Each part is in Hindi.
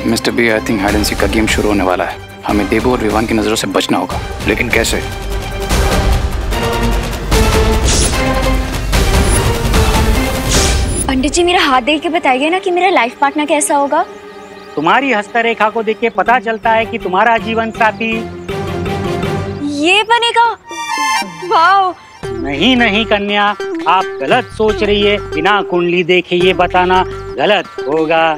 Mister B, I think hide and seek का गेम शुरू होने वाला है। हमें देबू और विवान की नजरों से बचना होगा, लेकिन कैसे? पंडित जी, मेरा हाथ देख के बताइए ना कि मेरा लाइफ पार्टनर कैसा होगा। तुम्हारी हस्तरेखा को देख के पता चलता है कि तुम्हारा जीवन साथी ये बनेगा। वाह! नहीं नहीं कन्या, आप गलत सोच रही है। बिना कुंडली देखे ये बताना गलत होगा।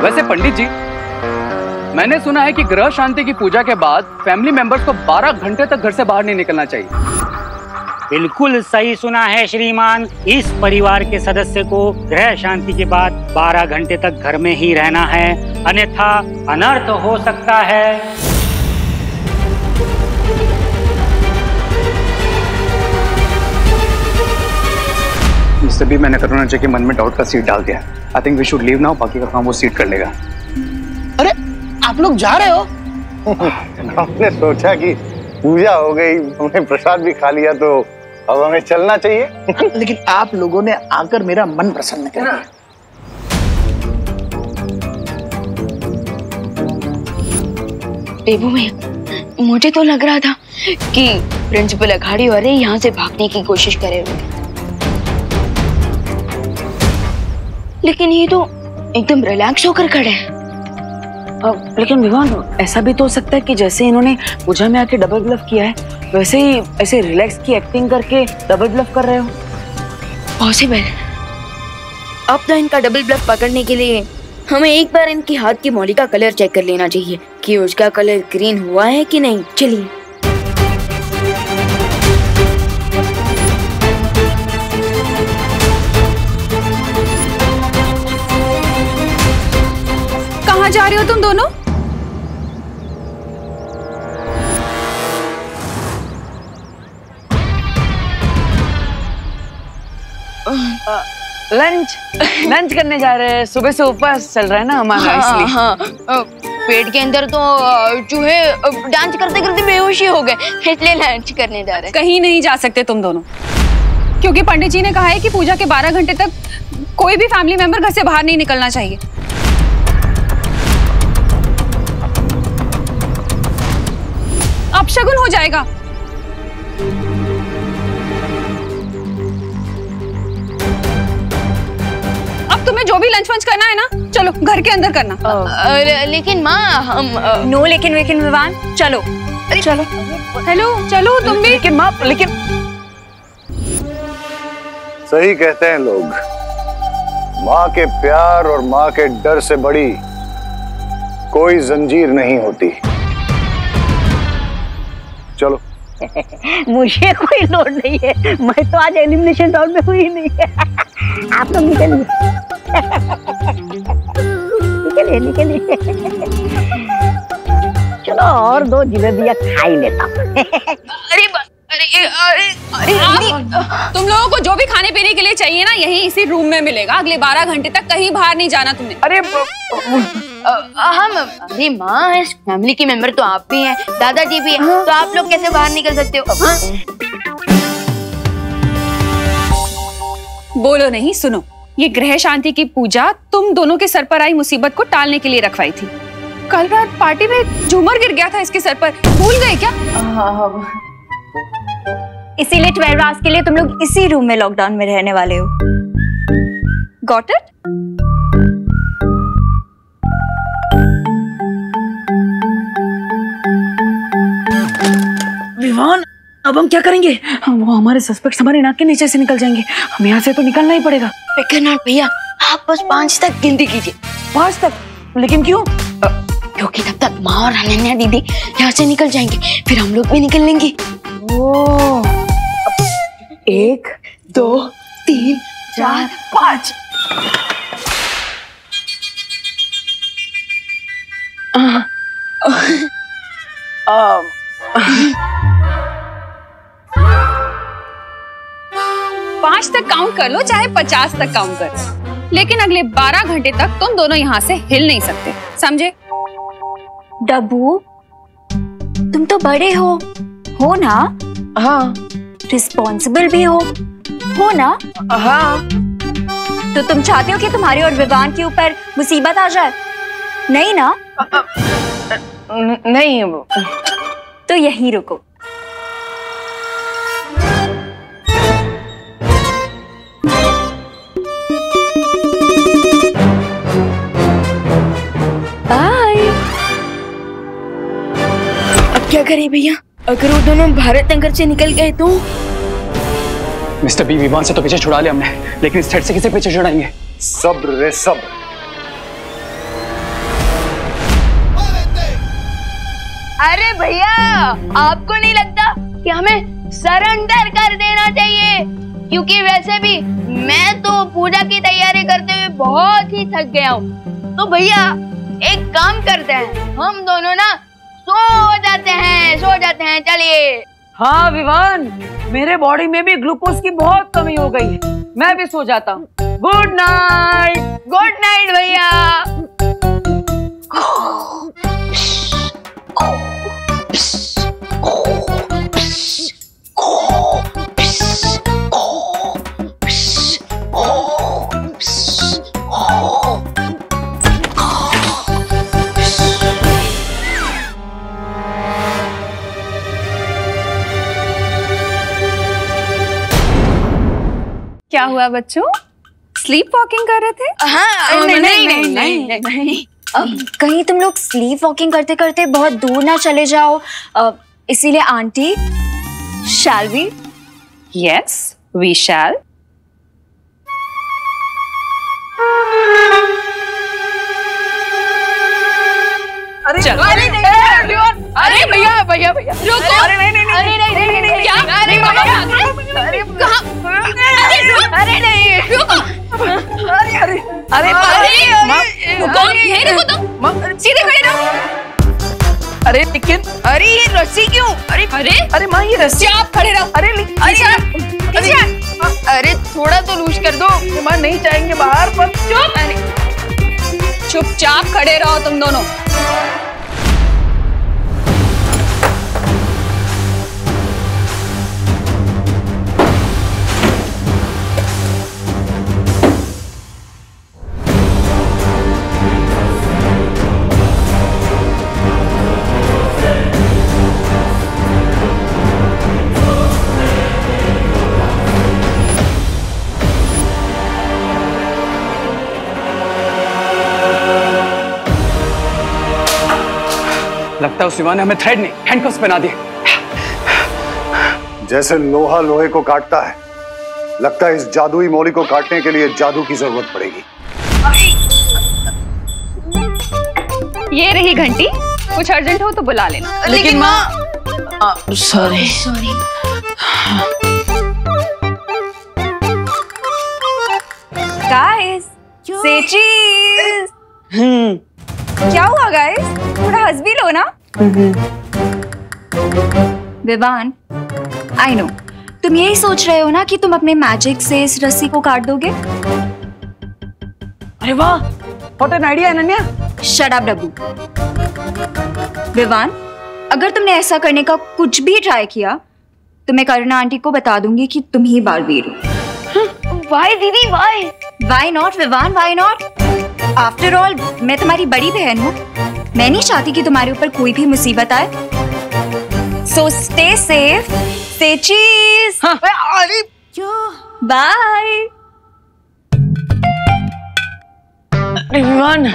वैसे पंडित जी, मैंने सुना है कि ग्रह शांति की पूजा के बाद फैमिली मेंबर्स को 12 घंटे तक घर से बाहर नहीं निकलना चाहिए। बिल्कुल सही सुना है श्रीमान। इस परिवार के सदस्य को ग्रह शांति के बाद 12 घंटे तक घर में ही रहना है, अन्यथा अनर्थ हो सकता है। इससे भी मैंने करुणा जी के मन में डाउट का सीड डाल दिया। I think we should leave now, बाकी का काम वो सीड कर लेगा। अरे आप लोग जा रहे हो? हमने सोचा कि पूजा हो गई, हमने प्रसाद भी खा लिया, तो अब हमें चलना चाहिए। लेकिन आप लोगों ने आकर मेरा मन प्रसन्न कर दिया। देबू में मुझे तो लग रहा था कि प्रिंसिपल अघाड़ी वाले यहाँ से भागने की कोशिश करे होंगे, लेकिन ये तो एकदम रिलैक्स होकर खड़े हैं। लेकिन विवान, ऐसा भी तो हो सकता है कि जैसे इन्होंने पूजा में आके डबल ब्लफ किया है, वैसे ही ऐसे रिलैक्स की एक्टिंग करके डबल ब्लफ कर रहे हो। पॉसिबल। अब तो इनका डबल ब्लफ पकड़ने के लिए हमें एक बार इनके हाथ की मौली का कलर चेक कर लेना चाहिए कि उसका कलर ग्रीन हुआ है कि नहीं। चलिए। कहाँ जा रहे हो तुम दोनों? लंच करने जा रहे हैं। सुबह से उपवास चल रहा है ना हमारा, इसलिए। हाँ, पेट के अंदर तो चूहे डांस करते करते बेहोशी हो गए, इसलिए लंच करने जा रहे हैं। कहीं नहीं जा सकते तुम दोनों, क्योंकि पंडित जी ने कहा है कि पूजा के 12 घंटे तक कोई भी फैमिली मेंबर घर से बाहर नहीं निकलना चाहिए। अपशगुन हो जाएगा। अब तुम्हें जो भी लंच वंच करना है ना, चलो घर के अंदर करना। लेकिन माँ हम नो लेकिन विवान, चलो चलो। हेलो, चलो तुम भी। लेकिन माँ, लेकिन सही कहते हैं लोग, माँ के प्यार और माँ के डर से बड़ी कोई जंजीर नहीं होती। चलो। मुझे कोई लोड नहीं है, मैं तो आज एलिमिनेशन राउंड में हुई नहीं है। आप लोग निकलिए निकलिए निकलिए। चलो और 2 जिलेबियाँ खा ही लेता हूँ। अरे तुम लोगों को जो भी खाने पीने के लिए चाहिए ना, यही इसी रूम में मिलेगा। अगले 12 घंटे तक कहीं बाहर नहीं जाना तुमने। अरे हम अरे माँ, इस फैमिली के मेंबर तो आप भी हैं, दादाजी भी हैं, तो आप लोग कैसे बाहर निकल सकते हो? बोलो नहीं, सुनो। ये ग्रह शांति की पूजा तुम दोनों के सर पर आई मुसीबत को टालने के लिए रखवाई थी। कल रात पार्टी में झूमर गिर गया था इसके सर पर, भूल गए क्या? इसीलिए 12 आवर्स के लिए तुम लोग इसी रूम में लॉकडाउन में रहने वाले हो। Got it? विवान, अब हम क्या करेंगे? वो हमारे सस्पेक्ट्स हमारे नाक के नीचे से निकल जाएंगे। हम यहाँ से तो निकलना ही पड़ेगा। भैया, आप बस 5 तक गिनती कीजिए। 5 तक? लेकिन क्यों? क्योंकि तब तक माँ और अनन्या दीदी यहाँ से निकल जाएंगे, फिर हम लोग भी निकल लेंगे। 1 2 3 4 5। पाँच तक काउंट कर लो, चाहे 50 तक काउंट कर लो, लेकिन अगले 12 घंटे तक तुम दोनों यहाँ से हिल नहीं सकते, समझे? डब्बू, तुम तो बड़े हो ना? हाँ, रिस्पॉन्सिबल भी हो ना? हाँ। तो तुम चाहते हो कि तुम्हारे और विवान के ऊपर मुसीबत आ जाए? नहीं ना? नहीं। तो यहीं रुको। बाय। अब क्या करें भैया? अगर वो दोनों भारत नगर से निकल गए तो? मिस्टर बी, विवान से तो पीछे छुड़ा लिया हमने, लेकिन इस थ्रेड से किसे पीछे छुड़ाएंगे? सब्र रे सब्र। अरे भैया, आपको नहीं लगता कि हमें सरेंडर कर देना चाहिए? क्योंकि वैसे भी मैं तो पूजा की तैयारी करते हुए बहुत ही थक गया हूँ। तो भैया एक काम करते हैं, हम दोनों ना सो जाते हैं, चलिए। हाँ विवान, मेरे बॉडी में भी ग्लूकोज की बहुत कमी हो गई है, मैं भी सो जाता हूँ। Good night. गुड नाइट भैया। क्या हुआ बच्चों? स्लीप वॉकिंग कर रहे थे? हाँ, नहीं। कहीं तुम लोग स्लीप वॉकिंग करते करते बहुत दूर ना चले जाओ, इसीलिए aunty, shall we? Yes, we shall. चलो। अरे भैया रुको। अरे नहीं क्या? अरे कहाँ? अरे नहीं रुको। अरे रुको, यहीं रुको तुम, सीधे खड़े रहो। अरे लेकिन, अरे ये रस्सी क्यों? अरे माँ ये रस्सी। आप खड़े रहो। अरे थोड़ा तो लूज कर दो। माँ नहीं जाएंगे बाहर, पर चुपचाप खड़े रहो तुम दोनों। लगता है उस विवान ने हमें थ्रेड नहीं, हैंडकफ्स पहना दिए। जैसे लोहा लोहे को काटता है, लगता है इस जादुई मौली को काटने के लिए जादू की जरूरत पड़ेगी। ये रही घंटी, कुछ अर्जेंट हो तो बुला लेना। लेकिन माँ, सॉरी। गाइस, से चीज। क्या हुआ गाइस? थोड़ा हंस भी लो ना। विवान, आई नो तुम यही सोच रहे हो ना कि तुम अपने मैजिक से इस रस्सी को काट दोगे। अरे वाह, what an idea Ananya. Shut up Dabbu. Vivaan, अगर तुमने ऐसा करने का कुछ भी ट्राई किया तो मैं करुणा आंटी को बता दूंगी कि तुम ही बालवीर हो। वाई दीदी why? Why not Vivaan, why not? After all मैं तुम्हारी बड़ी बहन हूँ, मैं नहीं चाहती कि तुम्हारे ऊपर कोई भी मुसीबत आए। सो स्टे सेफ, से चीज। अरे बाय। विवान,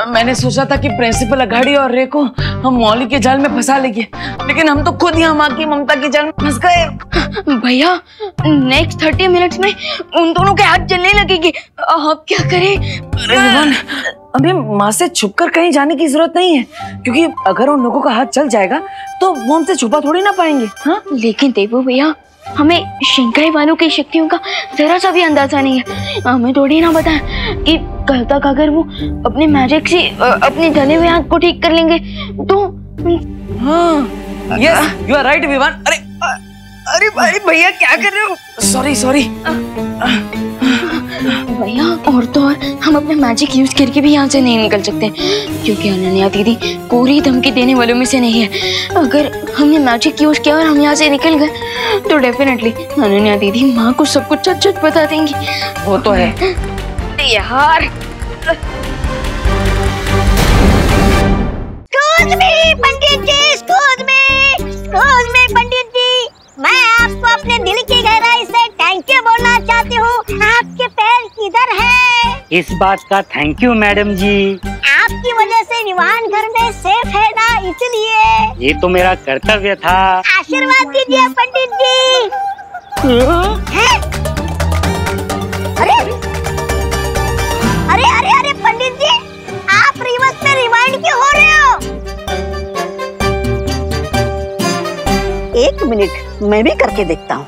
मैंने सोचा था कि प्रिंसिपल अघाड़ी और रे को हम मौली के जाल में फंसा लेंगे, लेकिन हम तो खुद ही माँ की ममता के जाल में फंस गए। भैया, नेक्स्ट 30 मिनट्स में उन दोनों के हाथ जलने लगेंगे, अब क्या करें? अरे विवान, अभी माँ से छुपकर कहीं जाने की जरूरत नहीं है, क्योंकि अगर उन लोगों का हाथ जल जाएगा तो वो हमसे छुपा थोड़ी ना पाएंगे। हाँ, लेकिन देवो भैया, हमें शिंकाई वालों की शक्तियों का जरा सा भी अंदाजा नहीं है। हमें थोड़ी ना पता है कि कल तक अगर वो अपने मैजिक से अपने जले हुए हाथ को ठीक कर लेंगे तो। हाँ, yes, you are right Vivaan. अरे भाई भैया क्या कर रहे हो? सॉरी। भैया और तो और हम अपना मैजिक यूज करके भी यहाँ से नहीं निकल सकते, क्योंकि अनन्या दीदी पूरी धमकी देने वालों में से नहीं है। अगर हमने मैजिक यूज किया और हम यहाँ से निकल गए तो डेफिनेटली अनन्या दीदी माँ को सब कुछ सच सच बता देंगी। वो तो है यार। पंडित जी, एक्सक्यूज मी पंडित जी, मैं आपको अपने दिल की गहराई से थैंक यू बोलना चाहती हूँ। आपके पैर किधर है? इस बात का थैंक यू मैडम जी। आपकी वजह से विवान घर में सेफ है ना, इसलिए। ये तो मेरा कर्तव्य था। आशीर्वाद दीजिए पंडित जी। अरे अरे अरे अरे पंडित जी, आप रिवर्स में रिवाइंड क्यों हो रहे हो? एक मिनट, मैं भी करके देखता हूँ।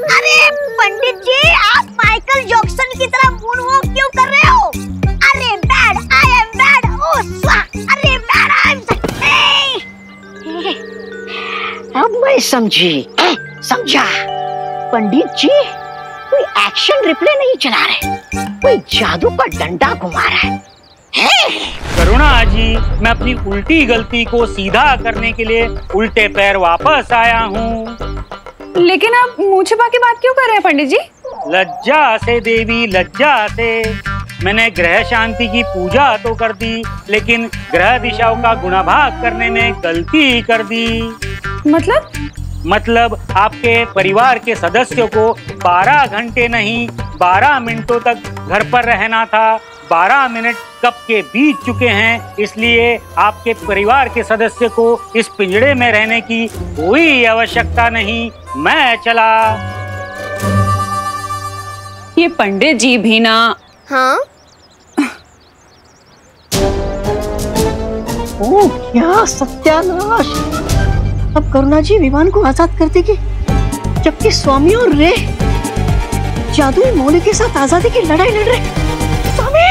अरे पंडित जी, आप माइकल जैक्सन की तरह मूनवॉक क्यों कर रहे हो? अरे बैड, आई एम बैड, ओह स्वाहा, अरे बैड, आई एम अब मैं समझा। पंडित जी कोई एक्शन रिप्ले नहीं चला रहे, कोई जादू का डंडा घुमा रहा है। करुणा जी, मैं अपनी उल्टी गलती को सीधा करने के लिए उल्टे पैर वापस आया हूँ। लेकिन आप मुंह छिपा के बात क्यों कर रहे हैं पंडित जी? लज्जा से देवी, लज्जा से। मैंने ग्रह शांति की पूजा तो कर दी, लेकिन ग्रह दिशाओं का गुणाभाग करने में गलती कर दी। मतलब आपके परिवार के सदस्यों को 12 घंटे नहीं 12 मिनटों तक घर पर रहना था। 12 मिनट कब के बीत चुके हैं, इसलिए आपके परिवार के सदस्य को इस पिंजड़े में रहने की कोई आवश्यकता नहीं। मैं चला। ये पंडित जी भी ना। हाँ? ओ क्या सत्यानाश! अब करुणा जी विवान को आजाद कर देगी, जबकि स्वामी और रे जादुई मोले के साथ आजादी की लड़ाई लड़ रहे। स्वामी!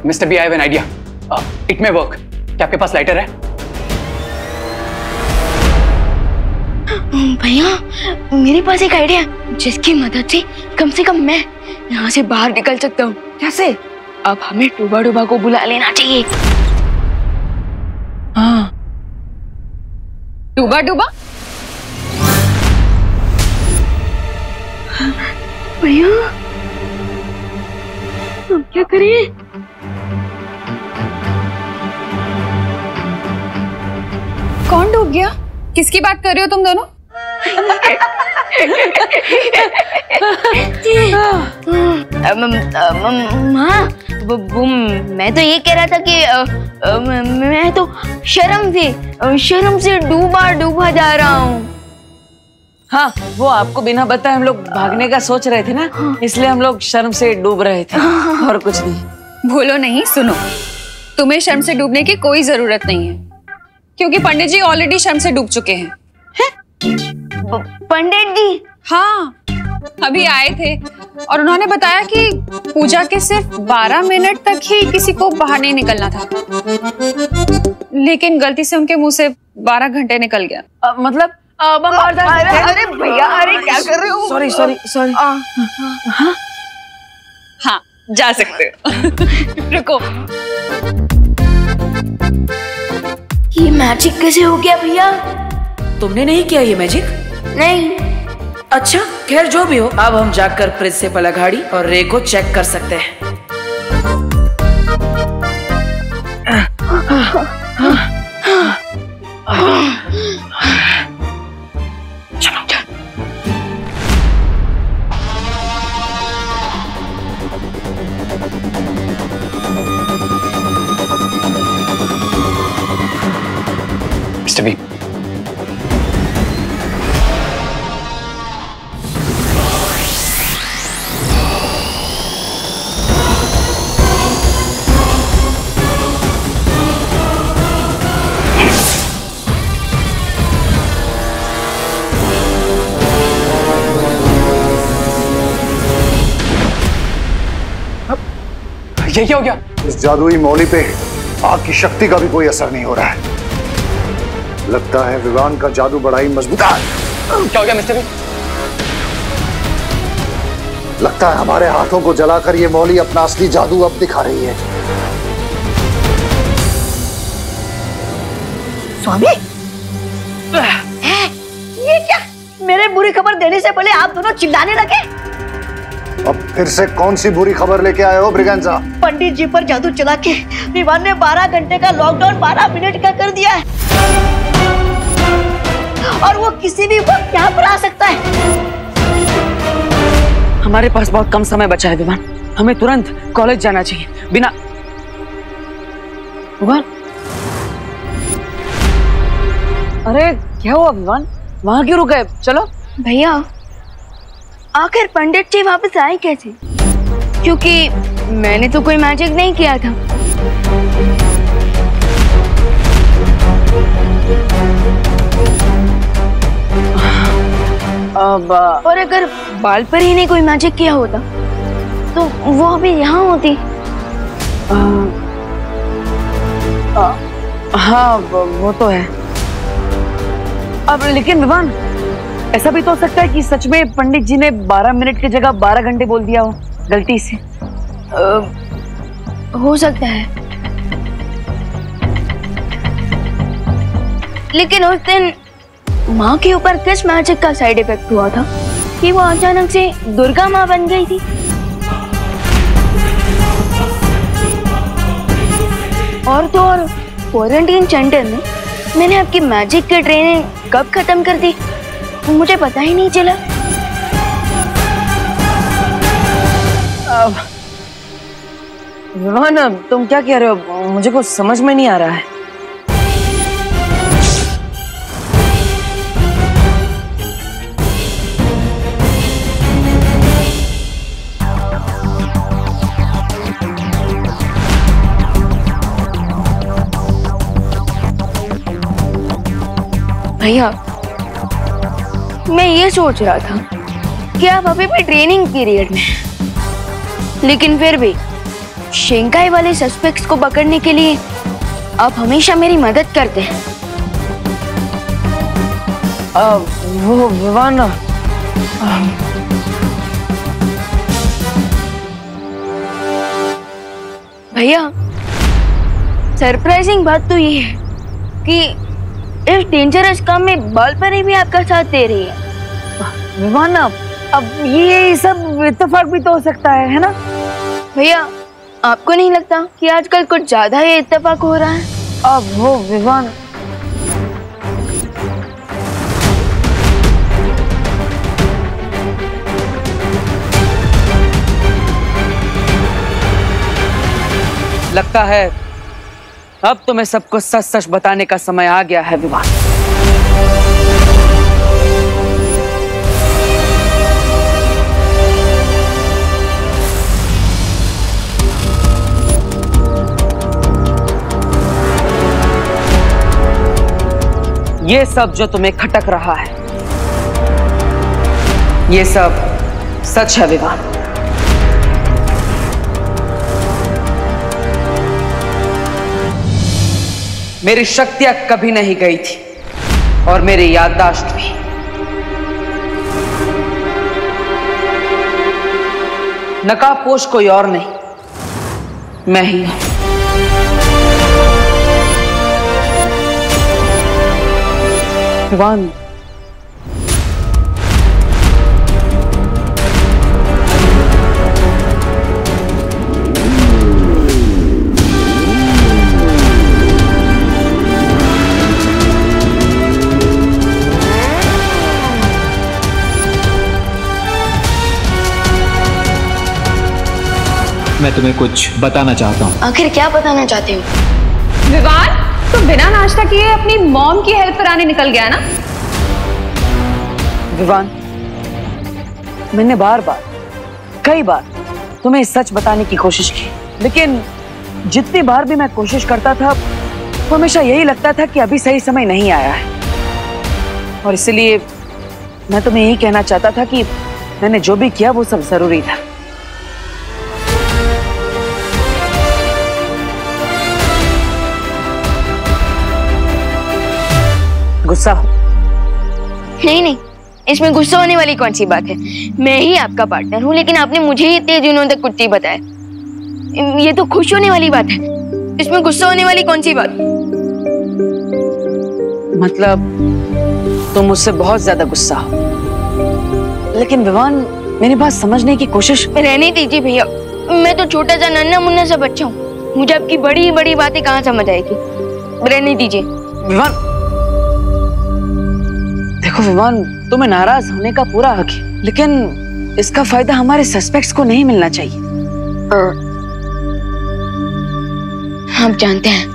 Mister B, I have an idea. It may work. क्या आपके पास लाइटर है? भैया मेरे पास एक आइडिया है, जिसकी मदद से कम मैं यहाँ से बाहर निकल सकता हूँ। कैसे? अब हमें डूबा डूबा को बुला लेना चाहिए। हाँ, डूबा डूबा। भैया हम क्या करें? कौन डूब गया? किसकी बात कर रहे हो तुम दोनों? माँ, मैं तो ये कह रहा था कि मैं तो शर्म से डूबा जा रहा हूँ। हाँ, वो आपको बिना बताए हम लोग भागने का सोच रहे थे ना, इसलिए हम लोग शर्म से डूब रहे थे, और कुछ नहीं। भूलो नहीं, सुनो, तुम्हें शर्म से डूबने की कोई जरूरत नहीं है, क्योंकि पंडित जी ऑलरेडी शर्म से डूब चुके हैं। पंडित जी? हाँ, अभी आए थे और उन्होंने बताया कि पूजा के सिर्फ 12 मिनट तक ही किसी को बाहर नहीं निकलना था, लेकिन गलती से उनके मुंह से 12 घंटे निकल गया। मतलब अरे भैया, अरे क्या कर रहे हो? सॉरी। हाँ, जा सकते हो। रुको, ये मैजिक कैसे हो गया भैया? तुमने नहीं किया ये मैजिक? नहीं। अच्छा, खैर जो भी हो, अब हम जाकर प्रिंसिपल अघाड़ी और रे को चेक कर सकते हैं। मिस्टर बी, ये क्या हो गया? इस जादुई मौली पे आग की शक्ति का भी कोई असर नहीं हो रहा है। लगता है विवान का जादू बड़ा ही मजबूत है। क्या हो गया मिस्टर बी? लगता है हमारे हाथों को जलाकर ये मौली अपना असली जादू अब दिखा रही है। स्वामी, ये क्या? मेरे बुरी खबर देने से पहले आप दोनों चिल्लाने लगे। अब फिर से कौन सी बुरी खबर लेके आए हो ब्रिगेंजा? पंडित जी पर जादू चला के विवान ने 12 घंटे का लॉकडाउन 12 मिनट का कर दिया है और वो किसी भी वक्त यहाँ पर आ सकता है। हमारे पास बहुत कम समय बचा है विवान, हमें तुरंत कॉलेज जाना चाहिए। बिना विवान, अरे क्या हुआ विवान? वहां क्यों रुक गए? चलो। भैया आखिर पंडित जी वापस आए कैसे? क्योंकि मैंने तो कोई मैजिक नहीं किया था। अब और अगर बाल पर ही ने कोई मैजिक किया होता तो वो अभी यहाँ होती। हाँ वो तो है। अब लेकिन विवान, ऐसा भी तो हो सकता है कि सच में पंडित जी ने 12 मिनट की जगह 12 घंटे बोल दिया हो गलती से। हो सकता है, लेकिन उस दिन माँ के ऊपर किस मैजिक का साइड इफेक्ट हुआ था कि वो अचानक से दुर्गा माँ बन गई थी? और तो और क्वारंटीन सेंटर में मैंने आपकी मैजिक की ट्रेनिंग कब खत्म कर दी मुझे पता ही नहीं चला। विवान, तुम क्या कह रहे हो? मुझे कुछ समझ में नहीं आ रहा है। भैया मैं ये सोच रहा था कि आप अभी भी ट्रेनिंग पीरियड में हैं, लेकिन फिर भी शिंकाई वाले सस्पेक्ट्स को पकड़ने के लिए आप हमेशा मेरी मदद करते हैं। वो विवान, भैया सरप्राइजिंग बात तो ये है कि इस डेंजरस काम में बाल परी भी आपका साथ दे रही है। विवान, अब ये सब इत्तेफाक भी तो हो सकता है ना? भैया आपको नहीं लगता कि आजकल कुछ ज्यादा ही इत्तेफाक हो रहा है? अब वो विवान, लगता है अब तुम्हें सबको सच सच बताने का समय आ गया है विवान। ये सब जो तुम्हें खटक रहा है, ये सब सच है विवान। मेरी शक्तियां कभी नहीं गई थी और मेरी याददाश्त भी। नकाबपोश कोई और नहीं, मैं ही हूं। विवान, मैं तुम्हें कुछ बताना चाहता हूँ। आखिर क्या बताना चाहते हो? विवान, तो बिना नाश्ता किए अपनी मॉम की हेल्प कराने निकल गया ना? विवान, मैंने बार बार कई बार तुम्हें सच बताने की कोशिश की, लेकिन जितनी बार भी मैं कोशिश करता था तो हमेशा यही लगता था कि अभी सही समय नहीं आया है। और इसलिए मैं तुम्हें यही कहना चाहता था कि मैंने जो भी किया वो सब जरूरी था। गुस्सा हो। नहीं नहीं, इसमें गुस्सा होने वाली कौन सी बात है? मैं ही आपका पार्टनर हूँ, लेकिन आपने मुझे ही इतने दिनों तक कुछ नहीं बताया। ये तो खुश होने वाली बात है, इसमें गुस्सा होने वाली कौन सी बात? मतलब तुम मुझसे बहुत ज्यादा गुस्सा हो। लेकिन विवान, मेरी बात समझने की कोशिश। रहने दीजिए भैया, मैं तो छोटा सा नन्हा मुन्ना सा बच्चा हूँ, मुझे आपकी बड़ी बड़ी बातें कहाँ समझ आएगी। रहने दीजिए। विवान, देखो विवान, तुम्हें नाराज होने का पूरा हक है, लेकिन इसका फायदा हमारे सस्पेक्ट्स को नहीं मिलना चाहिए। आप जानते हैं,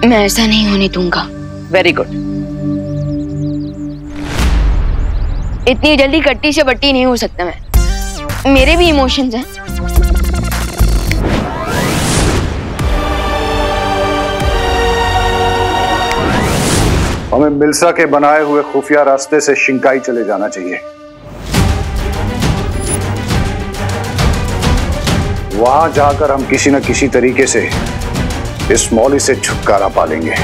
मैं ऐसा नहीं होने दूंगा। Very good. इतनी जल्दी कट्टी से बट्टी नहीं हो सकता मैं, मेरे भी इमोशंस हैं। हमें मिल्सा के बनाए हुए खुफिया रास्ते से शिंकाई चले जाना चाहिए। वहां जाकर हम किसी न किसी तरीके से इस मौली से छुटकारा पा लेंगे।